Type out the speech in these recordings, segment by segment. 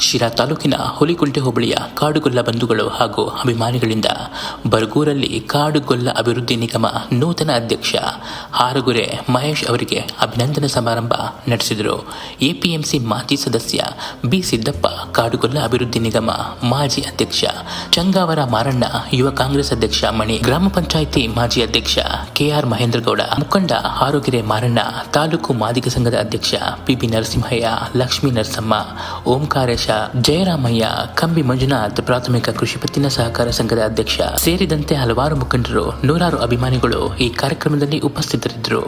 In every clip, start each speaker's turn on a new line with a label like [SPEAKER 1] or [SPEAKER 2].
[SPEAKER 1] ಶಿರಾ ತಾಲೂಕಿನ ಹುಲಿಕುಂಟೆ ಹೋಬಳಿಯ ಕಾಡುಗೊಲ್ಲ ಬಂಧುಗಳು ಹಾಗೂ ಅಭಿಮಾನಿಗಳಿಂದ ಬರಗೂರಲ್ಲಿ ಕಾಡುಗೊಲ್ಲ ಅಭಿವೃದ್ಧಿ ನಿಗಮ ನೂತನ ಅಧ್ಯಕ್ಷ ಹಾರಗುರೆ ಮಹೇಶ್ ಅವರಿಗೆ ಅಭಿನಂದನಾ ಸಮಾರಂಭ ನಡೆಸಿದರು. ಎಪಿಎಂಸಿ ಮಾಜಿ ಸದಸ್ಯ ಬಿ ಸಿದ್ದಪ್ಪ, ಕಾಡುಗೊಲ್ಲ ಅಭಿವೃದ್ಧಿ ನಿಗಮ ಮಾಜಿ ಅಧ್ಯಕ್ಷ ಚಂಗಾವರ ಮಾರಣ್ಣ, ಯುವ ಕಾಂಗ್ರೆಸ್ ಅಧ್ಯಕ್ಷ ಮಣಿ, ಗ್ರಾಮ ಪಂಚಾಯಿತಿ ಮಾಜಿ ಅಧ್ಯಕ್ಷ ಕೆಆರ್ ಮಹೇಂದ್ರಗೌಡ, ಮುಖಂಡ ಹಾರಗುರೆ ಮಾರಣ್ಣ, ತಾಲೂಕು ಮಾದಿಗ ಸಂಘದ ಅಧ್ಯಕ್ಷ ಪಿಬಿ ನರಸಿಂಹಯ್ಯ, ಲಕ್ಷ್ಮೀ ನರಸಮ್ಮ, ಓಂಕಾರೇಶ, ಜಯರಾಮಯ್ಯ, ಕಂಬಿ ಮಂಜುನಾಥ್, ಪ್ರಾಥಮಿಕ ಕೃಷಿ ಪತ್ತಿನ ಸಹಕಾರ ಸಂಘದ ಅಧ್ಯಕ್ಷ ಸೇರಿದಂತೆ ಹಲವಾರು ಮುಖಂಡರು, ನೂರಾರು ಅಭಿಮಾನಿಗಳು ಈ ಕಾರ್ಯಕ್ರಮದಲ್ಲಿ ಉಪಸ್ಥಿತರಿದ್ದರು.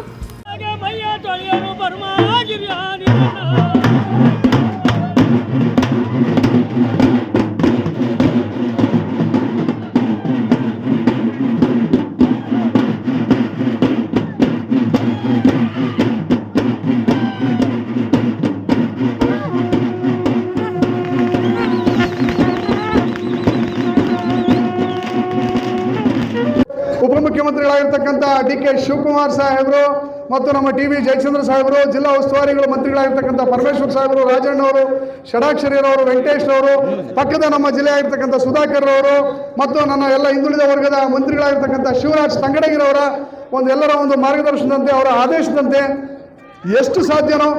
[SPEAKER 2] ಉಪಮುಖ್ಯಮಂತ್ರಿಗಳಾಗಿರ್ತಕ್ಕಂಥ ಡಿ.ಕೆ. ಶಿವಕುಮಾರ್ ಸಾಹೇಬರು ಮತ್ತು ನಮ್ಮ ಟಿ.ವಿ. ಜಯಚಂದ್ರ ಸಾಹೇಬರು, ಜಿಲ್ಲಾ ಉಸ್ತುವಾರಿಗಳು ಮಂತ್ರಿಗಳಾಗಿರ್ತಕ್ಕಂಥ ಪರಮೇಶ್ವರ್ ಸಾಹೇಬರು, ರಾಜಣ್ಣವರು, ಷಡಾಕ್ಷರಿಯರವರು, ವೆಂಕಟೇಶ್ರವರು, ಪಕ್ಕದ ನಮ್ಮ ಜಿಲ್ಲೆಯಾಗಿರ್ತಕ್ಕಂಥ ಸುಧಾಕರ್ ಅವರು ಮತ್ತು ನನ್ನ ಎಲ್ಲ ಹಿಂದುಳಿದ ವರ್ಗದ ಮಂತ್ರಿಗಳಾಗಿರ್ತಕ್ಕಂಥ ಶಿವರಾಜ್ ತಂಗಡಗಿರವರ ಎಲ್ಲರ ಮಾರ್ಗದರ್ಶನದಂತೆ, ಅವರ ಆದೇಶದಂತೆ ಎಷ್ಟು ಸಾಧ್ಯನೋ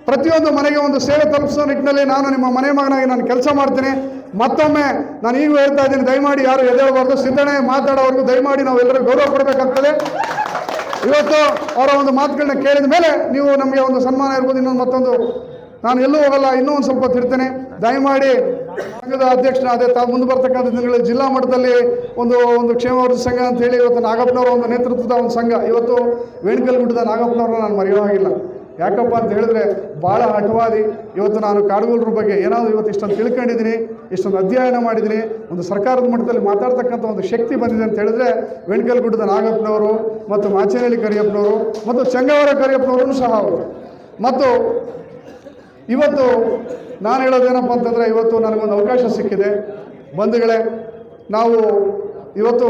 [SPEAKER 2] ಪ್ರತಿಯೊಂದು ಮನೆಗೆ ಸೇವೆ ತಲುಪಿಸೋ ನಿಟ್ಟಿನಲ್ಲಿ ನಾನು ನಿಮ್ಮ ಮನೆ ಮಗನಾಗಿ ನಾನು ಕೆಲಸ ಮಾಡ್ತೀನಿ. ಮತ್ತೊಮ್ಮೆ ನಾನು ಈಗೂ ಹೇಳ್ತಾ ಇದ್ದೀನಿ, ದಯಮಾಡಿ ಯಾರು ಎದ್ದೇಳಬಾರ್ದು. ಸಿದ್ದಣ್ಣ ಮಾತಾಡೋವರೆಗೂ ದಯಮಾಡಿ ನಾವು ಎಲ್ಲರೂ ಗೌರವ ಕೊಡಬೇಕಾಗ್ತದೆ. ಇವತ್ತು ಅವರ ಮಾತುಗಳನ್ನ ಕೇಳಿದ ಮೇಲೆ ನೀವು ನಮಗೆ ಸನ್ಮಾನ ಇರ್ಬೋದು, ಇನ್ನೊಂದು ಮತ್ತೊಂದು. ನಾನು ಎಲ್ಲೂ ಹೋಗಲ್ಲ, ಇನ್ನೂ ಸ್ವಲ್ಪ ಹೊತ್ತು ಇರ್ತೇನೆ. ದಯಮಾಡಿ ಸಂಘದ ಅಧ್ಯಕ್ಷನ ಅದೇ ಮುಂದೆ ಬರ್ತಕ್ಕಂಥ ದಿನಗಳಲ್ಲಿ ಜಿಲ್ಲಾ ಮಟ್ಟದಲ್ಲಿ ಒಂದು ಕ್ಷೇಮಾಭಿವೃದ್ಧಿ ಸಂಘ ಅಂತ ಹೇಳಿ ಇವತ್ತು ನಾಗಪ್ಪನವರ ನೇತೃತ್ವದ ಸಂಘ. ಇವತ್ತು ವೇಣಕಲ್ಗುಡ್ಡದ ನಾಗಪ್ಪನವ್ರನ್ನ ನಾನು ಮರೆಯುವಾಗಿಲ್ಲ. ಯಾಕಪ್ಪ ಅಂತ ಹೇಳಿದ್ರೆ ಭಾಳ ಹಠವಾದಿ. ಇವತ್ತು ನಾನು ಕಾಡುಗೊಲ್ಲರ ಬಗ್ಗೆ ಏನಾದರೂ ಇವತ್ತು ಇಷ್ಟೊಂದು ತಿಳ್ಕೊಂಡಿದ್ದೀನಿ, ಇಷ್ಟೊಂದು ಅಧ್ಯಯನ ಮಾಡಿದ್ದೀನಿ, ಸರ್ಕಾರದ ಮಟ್ಟದಲ್ಲಿ ಮಾತಾಡ್ತಕ್ಕಂಥ ಶಕ್ತಿ ಬಂದಿದೆ ಅಂತ ಹೇಳಿದ್ರೆ ವೇಣಕಲ್ಗುಡ್ಡದ ನಾಗಪ್ಪನವರು ಮತ್ತು ಮಾಚೇನಹಳ್ಳಿ ಕರಿಯಪ್ಪನವರು ಮತ್ತು ಚಂಗಾವರ ಕರಿಯಪ್ಪನವರು ಸಹ ಅವರು. ಮತ್ತು ಇವತ್ತು ನಾನು ಹೇಳೋದೇನಪ್ಪ ಅಂತಂದರೆ, ಇವತ್ತು ನನಗೊಂದು ಅವಕಾಶ ಸಿಕ್ಕಿದೆ ಬಂಧುಗಳೇ. ನಾವು ಇವತ್ತು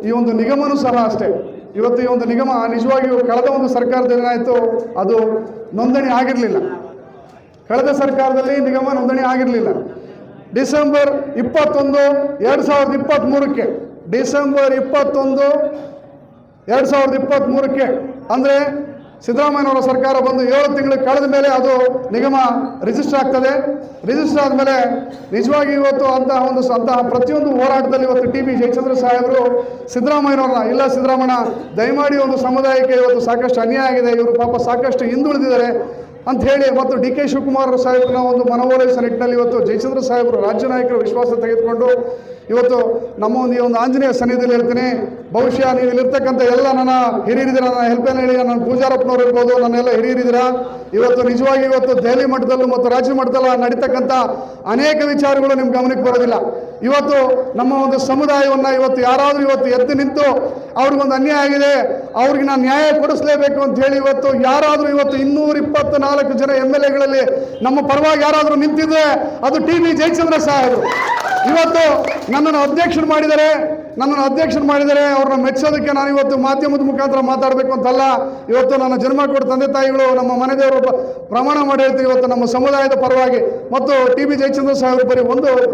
[SPEAKER 2] ಈ ನಿಗಮನೂ ಸಹ ಅಷ್ಟೇ. ಇವತ್ತು ಈ ನಿಗಮ ನಿಜವಾಗಿಯೂ ಕಳೆದ ಸರ್ಕಾರದ ಏನಾಯಿತು, ಅದು ನೋಂದಣಿ ಆಗಿರಲಿಲ್ಲ. ಕಳೆದ ಸರ್ಕಾರದಲ್ಲಿ ನಿಗಮ ನೋಂದಣಿ ಆಗಿರಲಿಲ್ಲ. ಡಿಸೆಂಬರ್ 21, 2023ಕ್ಕೆ ಡಿಸೆಂಬರ್ 21, 2023ಕ್ಕೆ ಅಂದರೆ ಸಿದ್ದರಾಮಯ್ಯನವರ ಸರ್ಕಾರ ಬಂದು 7 ತಿಂಗಳು ಕಳೆದ ಮೇಲೆ ಅದು ನಿಗಮ ರಿಜಿಸ್ಟರ್ ಆಗ್ತದೆ. ರಿಜಿಸ್ಟರ್ ಆದಮೇಲೆ ನಿಜವಾಗಿ ಇವತ್ತು ಅಂತಹ ಪ್ರತಿಯೊಂದು ಹೋರಾಟದಲ್ಲಿ ಇವತ್ತು ಟಿ.ವಿ. ಜಯಚಂದ್ರ ಸಾಹೇಬರು ಸಿದ್ದರಾಮಯ್ಯನವ್ರನ್ನ, ಇಲ್ಲ ಸಿದ್ದರಾಮಯ್ಯ ದಯಮಾಡಿ ಸಮುದಾಯಕ್ಕೆ ಇವತ್ತು ಸಾಕಷ್ಟು ಅನ್ಯಾಯ ಆಗಿದೆ, ಇವರು ಪಾಪ ಸಾಕಷ್ಟು ಹಿಂದುಳಿದಿದ್ದಾರೆ ಅಂತ ಹೇಳಿ, ಮತ್ತು ಡಿ.ಕೆ. ಶಿವಕುಮಾರ್ ಸಾಹೇಬ್ರನ್ನ ಮನವೊಲಿಸುವ ನಿಟ್ಟಿನಲ್ಲಿ ಇವತ್ತು ಜಯಚಂದ್ರ ಸಾಹೇಬರು ರಾಜ್ಯ ನಾಯಕರ ವಿಶ್ವಾಸ ತೆಗೆದುಕೊಂಡು ಇವತ್ತು ನಮ್ಮ ಈ ಆಂಜನೇಯ ಸನ್ನಿಧಿಯಲ್ಲಿ ಹೇಳ್ತೀನಿ, ಬಹುಶಃ ನೀವು ಇಲ್ಲಿರ್ತಕ್ಕಂಥ ಎಲ್ಲ ನನ್ನ ಹಿರಿಯರಿದ್ದೀರ, ನನ್ನ ಹೆಲ್ಪೇನ್ ಹೇಳಿ ನನ್ನ ಪೂಜಾರಪ್ಪನವ್ರು ಇರ್ಬೋದು, ನನ್ನೆಲ್ಲ ಹಿರಿಯರಿದ್ದೀರ. ಇವತ್ತು ನಿಜವಾಗಿ ಇವತ್ತು ದೆಹಲಿ ಮಟ್ಟದಲ್ಲೂ ಮತ್ತು ರಾಜ್ಯ ಮಟ್ಟದಲ್ಲೂ ನಡೀತಕ್ಕಂಥ ಅನೇಕ ವಿಚಾರಗಳು ನಿಮ್ಮ ಗಮನಕ್ಕೆ ಬರೋದಿಲ್ಲ. ಇವತ್ತು ನಮ್ಮ ಸಮುದಾಯವನ್ನು ಇವತ್ತು ಯಾರಾದರೂ ಎದ್ದು ನಿಂತು ಅವ್ರಿಗೊಂದು ಅನ್ಯಾಯ ಆಗಿದೆ, ಅವ್ರಿಗೆ ನಾನು ನ್ಯಾಯ ಕೊಡಿಸಲೇಬೇಕು ಅಂತ ಹೇಳಿ ಇವತ್ತು ಯಾರಾದರೂ 224 ಜನ MLAಗಳಲ್ಲಿ ನಮ್ಮ ಪರವಾಗಿ ಯಾರಾದರೂ ನಿಂತಿದ್ರೆ ಅದು ಟಿ.ವಿ. ಜಯಚಂದ್ರ ಸಾಹೇಬರು. ಇವತ್ತು ನನ್ನನ್ನು ಅಧ್ಯಕ್ಷರು ಮಾಡಿದರೆ ಅವ್ರನ್ನ ಮೆಚ್ಚೋದಕ್ಕೆ ನಾನು ಇವತ್ತು ಮಾಧ್ಯಮದ ಮುಖಾಂತರ ಮಾತಾಡಬೇಕು ಅಂತಲ್ಲ. ಇವತ್ತು ನನ್ನ ಜನ್ಮ ಕೊಟ್ಟ ತಂದೆ ತಾಯಿಗಳು, ನಮ್ಮ ಮನೆದೇವರು ಪ್ರಮಾಣ ಮಾಡಿ ಹೇಳ್ತೀವಿ ಇವತ್ತು ನಮ್ಮ ಸಮುದಾಯದ ಪರವಾಗಿ. ಮತ್ತು ಟಿ.ವಿ. ಜಯಚಂದ್ರ ಸಾಹೇಬರು ಬರೀ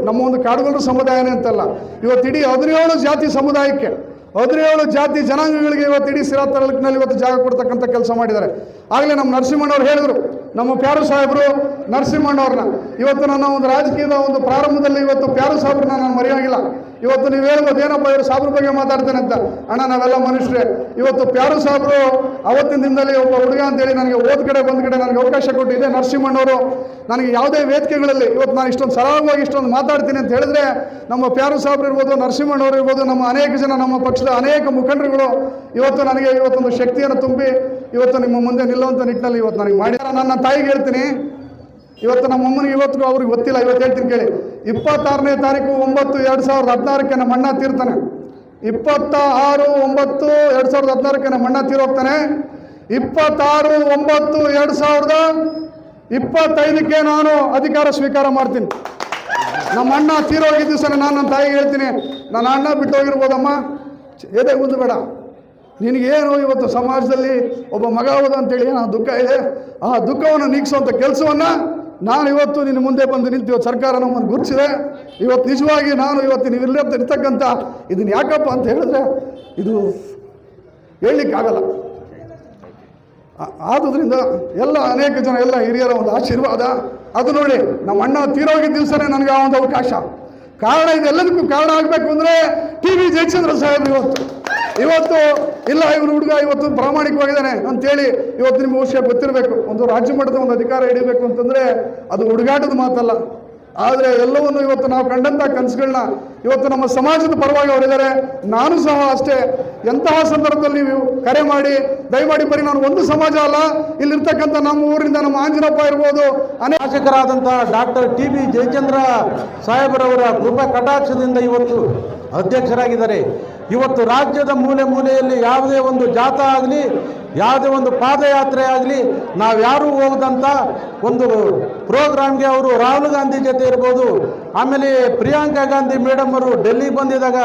[SPEAKER 2] ನಮ್ಮ ಕಾಡುಗೊಲ್ಲರ ಸಮುದಾಯನೇ ಅಂತಲ್ಲ, ಇವತ್ತು ಇಡೀ 17 ಜಾತಿ ಸಮುದಾಯಕ್ಕೆ, 17 ಜಾತಿ ಜನಾಂಗಗಳಿಗೆ ಇವತ್ತು ಇಡೀ ಸಿರಾ ತಾಲೂಕಿನಲ್ಲಿ ಇವತ್ತು ಜಾಗ ಕೊಡ್ತಕ್ಕಂಥ ಕೆಲಸ ಮಾಡಿದ್ದಾರೆ. ಆಗಲೇ ನಮ್ಮ ನರಸಿಂಹಣ್ಣವ್ರು ಹೇಳಿದರು, ನಮ್ಮ ಪ್ಯಾರು ಸಾಹೇಬರು ನರಸಿಂಹಣ್ಣವ್ರನ್ನ ಇವತ್ತು ನನ್ನ ರಾಜಕೀಯದ ಪ್ರಾರಂಭದಲ್ಲಿ ಇವತ್ತು ಪ್ಯಾರು ಸಾಹೇಬ್ರನ್ನ ನಾನು ಮರೆಯಾಗಿಲ್ಲ. ಇವತ್ತು ನೀವು ಹೇಳ್ಬೋದು ಏನಪ್ಪ ಇವರು ಸಾಬ್ರ ಬಗ್ಗೆ ಮಾತಾಡ್ತೇನೆ ಅಂತ. ಅಣ್ಣ ನಾವೆಲ್ಲ ಮನುಷ್ಯರೇ. ಇವತ್ತು ಪ್ಯಾರು ಸಾಹೇಬರು ಅವತ್ತಿನ ದಿನದಲ್ಲಿ ಒಬ್ಬ ಹುಡುಗ ಅಂತೇಳಿ ನನಗೆ ಓದ್ ಕಡೆ ಬಂದ ಕಡೆ ನನಗೆ ಅವಕಾಶ ಕೊಟ್ಟಿದೆ. ನರಸಿಂಹಣ್ಣವರು ನನಗೆ ಯಾವುದೇ ವೇದಿಕೆಗಳಲ್ಲಿ ಇವತ್ತು ನಾನು ಇಷ್ಟೊಂದು ಸರಳವಾಗಿ ಇಷ್ಟೊಂದು ಮಾತಾಡ್ತೀನಿ ಅಂತ ಹೇಳಿದ್ರೆ ನಮ್ಮ ಪ್ಯಾರು ಸಾಹೇಬ್ರು ಇರ್ಬೋದು, ನರಸಿಂಹಣ್ಣವರು ಇರ್ಬೋದು, ನಮ್ಮ ಅನೇಕ ಜನ ನಮ್ಮ ಪಕ್ಷದ ಅನೇಕ ಮುಖಂಡರುಗಳು ಇವತ್ತು ನನಗೆ ಇವತ್ತೊಂದು ಶಕ್ತಿಯನ್ನು ತುಂಬಿ ಇವತ್ತು ನಿಮ್ಮ ಮುಂದೆ ನಿಲ್ಲುವಂಥ ನಿಟ್ಟಿನಲ್ಲಿ ಇವತ್ತು ನನಗೆ ಮಾಡಿದ್ದಾರೆ. ನನ್ನ ತಾಯಿಗೆ ಹೇಳ್ತೀನಿ, ಇವತ್ತು ನಮ್ಮ ಅಮ್ಮನಿಗೆ ಇವತ್ತು ಅವ್ರಿಗೆ ಗೊತ್ತಿಲ್ಲ, ಇವತ್ತು ಹೇಳ್ತೀನಿ ಕೇಳಿ. 26ನೇ ತಾರೀಕು 9/2016ಕ್ಕೆ ನಮ್ಮ ಅಣ್ಣ ತೀರ್ತಾನೆ. 26/9/2016ಕ್ಕೆ ನಮ್ಮ ಅಣ್ಣ ತೀರೋಗ್ತಾನೆ. 26/9/2025ಕ್ಕೆ ನಾನು ಅಧಿಕಾರ ಸ್ವೀಕಾರ ಮಾಡ್ತೀನಿ. ನಮ್ಮ ಅಣ್ಣ ತೀರೋಗಿದ್ದ ದಿವಸ ನಾನು ನನ್ನ ತಾಯಿಗೆ ಹೇಳ್ತೀನಿ, ನನ್ನ ಅಣ್ಣ ಬಿಟ್ಟು ಹೋಗಿರ್ಬೋದಮ್ಮ, ಎದೆ ಉಂದು ಬೇಡ, ನಿನಗೇನು ಇವತ್ತು ಸಮಾಜದಲ್ಲಿ ಒಬ್ಬ ಮಗ ಹೋದ ಅಂತೇಳಿ ಆ ದುಃಖ ಇದೆ, ಆ ದುಃಖವನ್ನು ನೀಗಿಸುವಂಥ ಕೆಲಸವನ್ನು ನಾನು ಇವತ್ತು ನಿನ್ನ ಮುಂದೆ ಬಂದು ನಿಂತು ಇವತ್ತು ಸರ್ಕಾರ ನಮ್ಮನ್ನು ಗುರುತಿಸಿದೆ. ಇವತ್ತು ನಿಜವಾಗಿ ನಾನು ಇವತ್ತು ನೀವು ಇರ್ತಕ್ಕಂಥ ಇದನ್ನು ಯಾಕಪ್ಪ ಅಂತ ಹೇಳಿದ್ರೆ ಇದು ಹೇಳಲಿಕ್ಕಾಗಲ್ಲ. ಆದುದರಿಂದ ಎಲ್ಲ ಅನೇಕ ಜನ ಎಲ್ಲ ಹಿರಿಯರ ಒಂದು ಆಶೀರ್ವಾದ ಅದು ನೋಡಿ. ನಮ್ಮ ಅಣ್ಣ ತೀರೋಗಿದ್ದ ದಿವಸನೇ ನನಗೆ ಆ ಒಂದು ಅವಕಾಶ. ಕಾರಣ ಇದೆಲ್ಲದಕ್ಕೂ ಕಾರಣ ಆಗಬೇಕು ಅಂದರೆ TV ಜಯಚಂದ್ರ ಸಾಹೇಬ್ ಇವತ್ತು ಇಲ್ಲ ಇವನು ಹುಡುಗ ಇವತ್ತು ಪ್ರಾಮಾಣಿಕವಾಗಿದ್ದಾನೆ ಅಂತೇಳಿ ಇವತ್ತು ನಿಮ್ಗೆ ವಿಷಯ ಗೊತ್ತಿರಬೇಕು. ಒಂದು ರಾಜ್ಯ ಮಟ್ಟದ ಒಂದು ಅಧಿಕಾರ ಹಿಡಿಬೇಕು ಅಂತಂದರೆ ಅದು ಹುಡುಗಾಟದ ಮಾತಲ್ಲ. ಆದರೆ ಎಲ್ಲವನ್ನು ಇವತ್ತು ನಾವು ಕಂಡಂಥ ಕನಸುಗಳನ್ನ ಇವತ್ತು ನಮ್ಮ ಸಮಾಜದ ಪರವಾಗಿ ಅವರಿದ್ದಾರೆ. ನಾನು ಸಹ ಅಷ್ಟೇ. ಎಂತಹ ಸಂದರ್ಭದಲ್ಲಿ ನೀವು ಕರೆ ಮಾಡಿ ದಯಮಾಡಿ ಬರೀ ನಾನು ಒಂದು ಸಮಾಜ ಅಲ್ಲ, ಇಲ್ಲಿರ್ತಕ್ಕಂಥ ನಮ್ಮ ಊರಿಂದ ನಮ್ಮ ಆಂಜನಪ್ಪ ಇರ್ಬೋದು, ಅನೇಕ
[SPEAKER 3] ಶಾಸಕರಾದಂಥ ಡಾಕ್ಟರ್ TB ಜಯಚಂದ್ರ ಸಾಹೇಬರವರ ಕೃಪಾ ಕಟಾಕ್ಷದಿಂದ ಇವತ್ತು ಅಧ್ಯಕ್ಷರಾಗಿದ್ದಾರೆ. ಇವತ್ತು ರಾಜ್ಯದ ಮೂಲೆ ಮೂಲೆಯಲ್ಲಿ ಯಾವುದೇ ಒಂದು ಜಾಥಾ ಆಗಲಿ, ಯಾವುದೇ ಒಂದು ಪಾದಯಾತ್ರೆ ಆಗಲಿ, ನಾವ್ಯಾರೂ ಹೋಗದಂಥ ಒಂದು ಪ್ರೋಗ್ರಾಮ್ಗೆ ಅವರು ರಾಹುಲ್ ಗಾಂಧಿ ಜೊತೆ ಇರ್ಬೋದು, ಆಮೇಲೆ ಪ್ರಿಯಾಂಕಾ ಗಾಂಧಿ ಮೇಡಮ್ ಅವರು ಡೆಲ್ಲಿಗೆ ಬಂದಿದ್ದಾಗ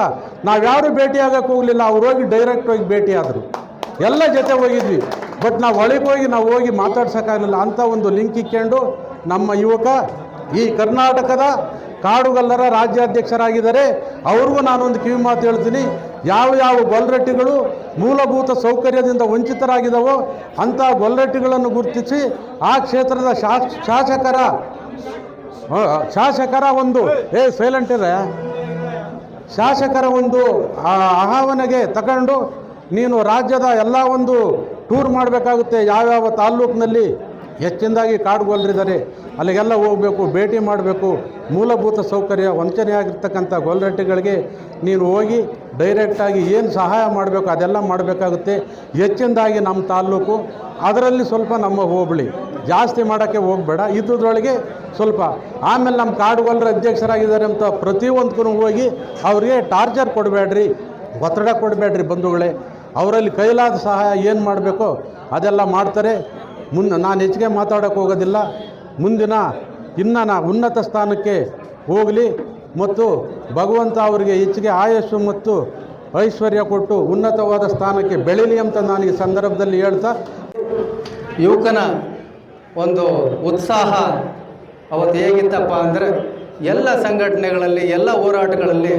[SPEAKER 3] ನಾವ್ಯಾರೂ ಭೇಟಿಯಾಗಕ್ಕೆ ಹೋಗಲಿಲ್ಲ. ಅವ್ರು ಹೋಗಿ ಡೈರೆಕ್ಟ್ ಹೋಗಿ ಭೇಟಿಯಾದರು. ಎಲ್ಲ ಜೊತೆ ಹೋಗಿದ್ವಿ. ಬಟ್ ನಾವು ಒಳಗೆ ಹೋಗಿ ನಾವು ಹೋಗಿ ಮಾತಾಡ್ಸೋಕ್ಕಾಗಲಿಲ್ಲ. ಅಂಥ ಒಂದು ಲಿಂಕ್ ಇಕ್ಕೊಂಡು ನಮ್ಮ ಯುವಕ ಈ ಕರ್ನಾಟಕದ ಕಾಡುಗಲ್ಲರ ರಾಜ್ಯಾಧ್ಯಕ್ಷರಾಗಿದ್ದಾರೆ. ಅವ್ರಿಗೂ ನಾನೊಂದು ಕಿವಿ ಮಾತು ಹೇಳ್ತೀನಿ. ಯಾವ ಗೊಲ್ರಟ್ಟಿಗಳು ಮೂಲಭೂತ ಸೌಕರ್ಯದಿಂದ ವಂಚಿತರಾಗಿದ್ದಾವೋ ಅಂಥ ಗೊಲ್ರಟ್ಟಿಗಳನ್ನು ಗುರುತಿಸಿ ಆ ಕ್ಷೇತ್ರದ ಶಾಸಕರ ಒಂದು ಶಾಸಕರ ಒಂದು ಆಹ್ವಾನೆಗೆ ತಗೊಂಡು ನೀನು ರಾಜ್ಯದ ಎಲ್ಲ ಒಂದು ಟೂರ್ ಮಾಡಬೇಕಾಗುತ್ತೆ. ಯಾವ್ಯಾವ ತಾಲ್ಲೂಕಿನಲ್ಲಿ ಹೆಚ್ಚಿನದಾಗಿ ಕಾಡುಗೊಲ್ಲರಿದ್ದಾರೆ ಅಲ್ಲಿಗೆಲ್ಲ ಹೋಗಬೇಕು, ಭೇಟಿ ಮಾಡಬೇಕು. ಮೂಲಭೂತ ಸೌಕರ್ಯ ವಂಚನೆಯಾಗಿರ್ತಕ್ಕಂಥ ಗೊಲ್ರಟ್ಟಿಗಳಿಗೆ ನೀನು ಹೋಗಿ ಡೈರೆಕ್ಟಾಗಿ ಏನು ಸಹಾಯ ಮಾಡಬೇಕು ಅದೆಲ್ಲ ಮಾಡಬೇಕಾಗುತ್ತೆ. ಹೆಚ್ಚಿನದಾಗಿ ನಮ್ಮ ತಾಲ್ಲೂಕು, ಅದರಲ್ಲಿ ಸ್ವಲ್ಪ ನಮ್ಮ ಹೋಬಳಿ, ಜಾಸ್ತಿ ಮಾಡೋಕ್ಕೆ ಹೋಗಬೇಡ. ಇದ್ರೊಳಗೆ ಸ್ವಲ್ಪ ಆಮೇಲೆ ನಮ್ಮ ಕಾಡುಗೊಲ್ಲರ ಅಧ್ಯಕ್ಷರಾಗಿದ್ದಾರೆ ಅಂತ ಪ್ರತಿಯೊಂದಕ್ಕೂ ಹೋಗಿ ಅವ್ರಿಗೆ ಟಾರ್ಚರ್ ಕೊಡಬೇಡ್ರಿ, ಒತ್ತಡ ಕೊಡಬೇಡ್ರಿ ಬಂಧುಗಳೇ. ಅವರಲ್ಲಿ ಕೈಲಾದ ಸಹಾಯ ಏನು ಮಾಡಬೇಕೋ ಅದೆಲ್ಲ ಮಾಡ್ತಾರೆ. ನಾನು ಹೆಚ್ಚಿಗೆ ಮಾತಾಡೋಕ್ಕೆ ಹೋಗೋದಿಲ್ಲ. ಮುಂದಿನ ಇನ್ನು ಉನ್ನತ ಸ್ಥಾನಕ್ಕೆ ಹೋಗಲಿ ಮತ್ತು ಭಗವಂತ ಅವರಿಗೆ ಹೆಚ್ಚಿಗೆ ಆಯಸ್ಸು ಮತ್ತು ಐಶ್ವರ್ಯ ಕೊಟ್ಟು ಉನ್ನತವಾದ ಸ್ಥಾನಕ್ಕೆ ಬೆಳೀಲಿ ಅಂತ ನಾನು ಈ ಸಂದರ್ಭದಲ್ಲಿ ಹೇಳ್ತಾ,
[SPEAKER 4] ಯುವಕನ ಒಂದು ಉತ್ಸಾಹ ಅವತ್ತು ಹೇಗಿತ್ತಪ್ಪ ಅಂದರೆ ಎಲ್ಲ ಸಂಘಟನೆಗಳಲ್ಲಿ ಎಲ್ಲ ಹೋರಾಟಗಳಲ್ಲಿ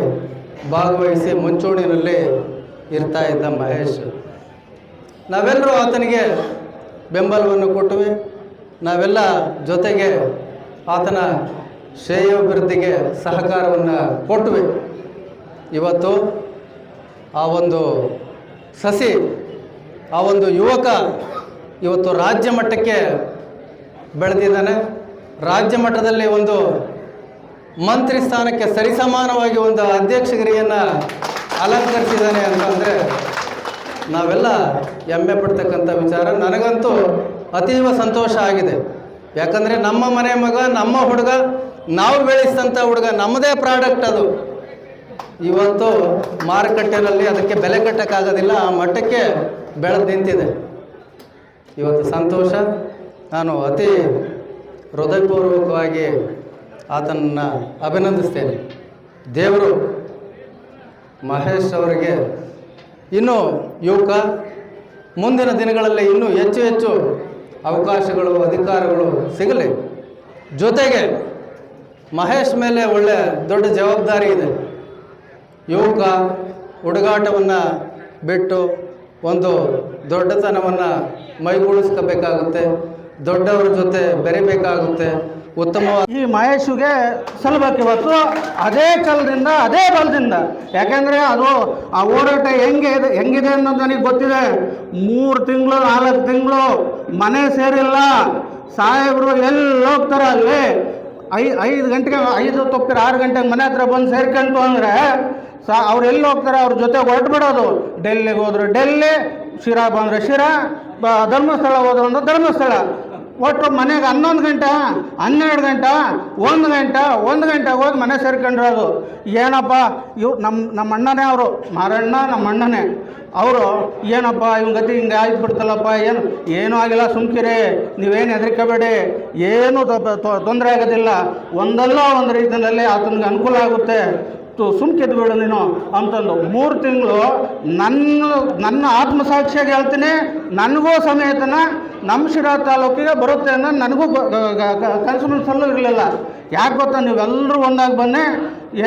[SPEAKER 4] ಭಾಗವಹಿಸಿ ಮುಂಚೂಣಿನಲ್ಲಿ ಇರ್ತಾ ಇದ್ದ ಮಹೇಶ್. ನಾವೆಲ್ಲರೂ ಆತನಿಗೆ ಬೆಂಬಲವನ್ನು ಕೊಟ್ಟುವೆ. ನಾವೆಲ್ಲ ಜೊತೆಗೆ ಆತನ ಶ್ರೇಯೋಭಿವೃದ್ಧಿಗೆ ಸಹಕಾರವನ್ನು ಕೊಟ್ಟುವೆ. ಇವತ್ತು ಆ ಒಂದು ಸಸಿ, ಆ ಒಂದು ಯುವಕ ಇವತ್ತು ರಾಜ್ಯ ಮಟ್ಟಕ್ಕೆ ಬೆಳೆದಿದ್ದಾನೆ. ರಾಜ್ಯ ಮಟ್ಟದಲ್ಲಿ ಒಂದು ಮಂತ್ರಿ ಸ್ಥಾನಕ್ಕೆ ಸರಿಸಮಾನವಾಗಿ ಒಂದು ಅಧ್ಯಕ್ಷಗಿರಿಯನ್ನು ಅಲಂಕರಿಸಿದ್ದಾನೆ ಅಂತಂದರೆ ನಾವೆಲ್ಲ ಹೆಮ್ಮೆ ಪಡ್ತಕ್ಕಂಥ ವಿಚಾರ. ನನಗಂತೂ ಅತೀವ ಸಂತೋಷ ಆಗಿದೆ. ಯಾಕಂದರೆ ನಮ್ಮ ಮನೆ ಮಗ, ನಮ್ಮ ಹುಡುಗ, ನಾವು ಬೆಳೆಸಿದಂಥ ಹುಡುಗ, ನಮ್ಮದೇ ಪ್ರಾಡಕ್ಟ್ ಅದು. ಇವತ್ತು ಮಾರುಕಟ್ಟೆಯಲ್ಲಿ ಅದಕ್ಕೆ ಬೆಲೆ ಕಟ್ಟೋಕ್ಕಾಗೋದಿಲ್ಲ, ಆ ಮಟ್ಟಕ್ಕೆ ಬೆಳೆದು ನಿಂತಿದೆ. ಇವತ್ತು ಸಂತೋಷ. ನಾನು ಅತಿ ಹೃದಯಪೂರ್ವಕವಾಗಿ ಆತನನ್ನು ಅಭಿನಂದಿಸ್ತೇನೆ. ದೇವರು ಮಹೇಶ್ ಅವರಿಗೆ ಇನ್ನೂ ಯುವಕ ಮುಂದಿನ ದಿನಗಳಲ್ಲಿ ಇನ್ನೂ ಹೆಚ್ಚು ಹೆಚ್ಚು ಅವಕಾಶಗಳು, ಅಧಿಕಾರಗಳು ಸಿಗಲಿ. ಜೊತೆಗೆ ಮಹೇಶ್ ಮೇಲೆ ಒಳ್ಳೆ ದೊಡ್ಡ ಜವಾಬ್ದಾರಿ ಇದೆ. ಯುವಕ ಹುಡುಗಾಟವನ್ನು ಬಿಟ್ಟು ಒಂದು ದೊಡ್ಡತನವನ್ನು ಮೈಗೂಡಿಸ್ಕೋಬೇಕಾಗುತ್ತೆ, ದೊಡ್ಡವರ ಜೊತೆ ಬೆರಿಬೇಕಾಗುತ್ತೆ. ಉತ್ತಮವಾದ
[SPEAKER 3] ಈ ಮಹೇಶ್ಗೆ ಸಲ್ಲಬೇಕು ಇವತ್ತು ಅದೇ ಕಲ್ಲದಿಂದ, ಅದೇ ಬಲದಿಂದ. ಯಾಕೆಂದರೆ ಅದು ಆ ಹೋರಾಟ ಹೆಂಗಿದೆ ಅನ್ನೋದು ನನಗೆ ಗೊತ್ತಿದೆ. 3 ತಿಂಗಳು 4 ತಿಂಗಳು ಮನೆ ಸೇರಿಲ್ಲ. ಸಾಹೇಬರು ಎಲ್ಲಿ ಹೋಗ್ತಾರೆ ಅಲ್ಲಿ 5 ಗಂಟೆಗೆ 5 ತಪ್ಪಿರ 6 ಗಂಟೆಗೆ ಮನೆ ಹತ್ರ ಬಂದು ಸೇರ್ಕೊಂತು ಅಂದರೆ ಅವ್ರು ಎಲ್ಲಿ ಹೋಗ್ತಾರೆ? ಅವ್ರ ಜೊತೆ ಹೊರಟುಬಿಡೋದು. ಡೆಲ್ಲಿಗೆ ಹೋದ್ರೆ ಡೆಲ್ಲಿ, ಶಿರಾ ಬಂದರೆ ಶಿರಾ, ಧರ್ಮಸ್ಥಳ ಹೋದ್ರು ಅಂದ್ರೆ ಧರ್ಮಸ್ಥಳ. ಒಟ್ಟು ಮನೆಗೆ 11 ಗಂಟೆ 12 ಗಂಟೆ 1 ಗಂಟೆ ಹೋಗಿ ಮನೆ ಸೇರ್ಕೊಂಡಿರೋದು. ಏನಪ್ಪ ನಮ್ಮ ಅಣ್ಣನೇ ಅವರು, ಮಾರಣ್ಣ ನಮ್ಮ ಅಣ್ಣನೇ ಅವರು. ಏನಪ್ಪ ಇವನ ಗತಿ ಹಿಂಗೆ ಆಗಿಬಿಡ್ತಲ್ಲಪ್ಪ, ಏನೂ ಆಗಿಲ್ಲ, ಸುಮ್ಕಿರಿ, ನೀವೇನು ಹೆದರಿಕೋಬೇಡಿ, ಏನೂ ತೊಂದರೆ ಆಗೋದಿಲ್ಲ, ಒಂದಲ್ಲ ಒಂದು ರೀತಿಯಲ್ಲಿ ಆತನಿಗೆ ಅನುಕೂಲ ಆಗುತ್ತೆ.
[SPEAKER 5] ಸುಮ್ಕಿದ್ದು ಬಿಡು ನೀನು ಅಂತಂದು 3 ತಿಂಗಳು ನನ್ನ ಆತ್ಮಸಾಕ್ಷಿಯಾಗಿ ಹೇಳ್ತೀನಿ, ನನಗೂ ಸಮೇತನ ನಮ್ಮ ಶಿರಾ ತಾಲೂಕಿಗೆ ಬರುತ್ತೆ ಅನ್ನೋ ನನಗೂ ಕನಸು ಮನಸ್ಸಲ್ಲೂ ಇರಲಿಲ್ಲ. ಯಾಕೆ ಗೊತ್ತಾ, ನೀವೆಲ್ಲರೂ ಒಂದಾಗಿ ಬನ್ನಿ,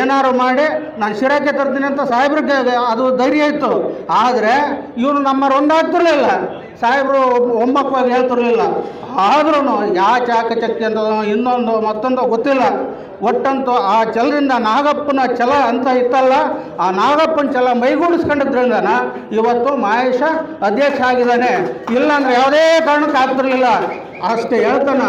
[SPEAKER 5] ಏನಾರು ಮಾಡಿ ನಾನು ಶಿರಾಕ್ಕೆ ತರ್ತೀನಿ ಅಂತ ಸಾಹೇಬ್ರಿಗೆ ಅದು ಧೈರ್ಯ ಇತ್ತು. ಆದರೆ ಇವನು ನಮ್ಮರು ಒಂದಾಗ್ತಿರ್ಲಿಲ್ಲ, ಸಾಹೇಬರು ಒಮ್ಮಕ್ಕವಾಗಿ ಹೇಳ್ತಿರ್ಲಿಲ್ಲ. ಆದ್ರೂ ಯಾ ಚಾಕಚಕ್ತಿ ಅಂತ ಇನ್ನೊಂದು ಮತ್ತೊಂದು ಗೊತ್ತಿಲ್ಲ, ಒಟ್ಟಂತೂ ಆ ಛಲದಿಂದ ನಾಗಪ್ಪನ ಛಲ ಅಂತ ಇತ್ತಲ್ಲ, ಆ ನಾಗಪ್ಪನ ಛಲ ಮೈಗೂಡಿಸ್ಕೊಂಡಿದ್ರಿಂದ ಇವತ್ತು ಮಹೇಶ ಅಧ್ಯಕ್ಷ ಆಗಿದ್ದಾನೆ. ಇಲ್ಲಾಂದ್ರೆ ಯಾವುದೇ ಕಾರಣಕ್ಕೆ ಆಗ್ತಿರ್ಲಿಲ್ಲ. ಅಷ್ಟೇ ಹೇಳ್ತಾನೆ.